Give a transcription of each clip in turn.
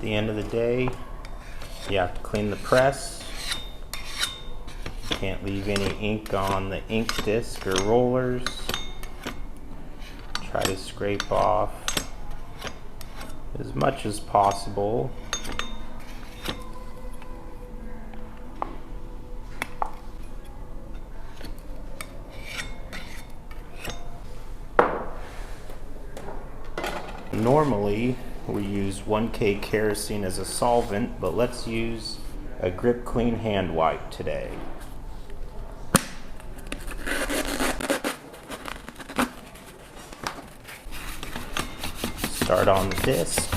the end of the day, you have to clean the press. You can't leave any ink on the ink disc or rollers. Try to scrape off as much as possible. Normally, we use 1K kerosene as a solvent, but let's use a Grip Clean hand wipe today. Start on the disc.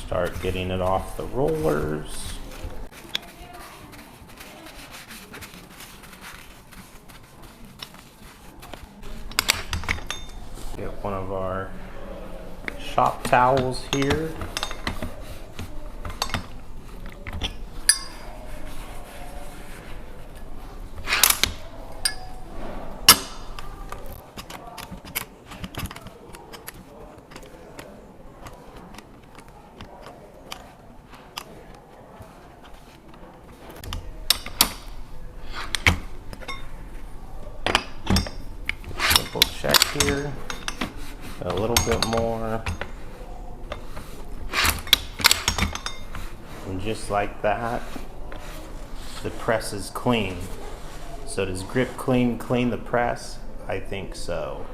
Start getting it off the rollers. Get one of our shop towels here. Check here, a little bit more, and just like that, the press is clean. So does Grip Clean clean the press? I think so.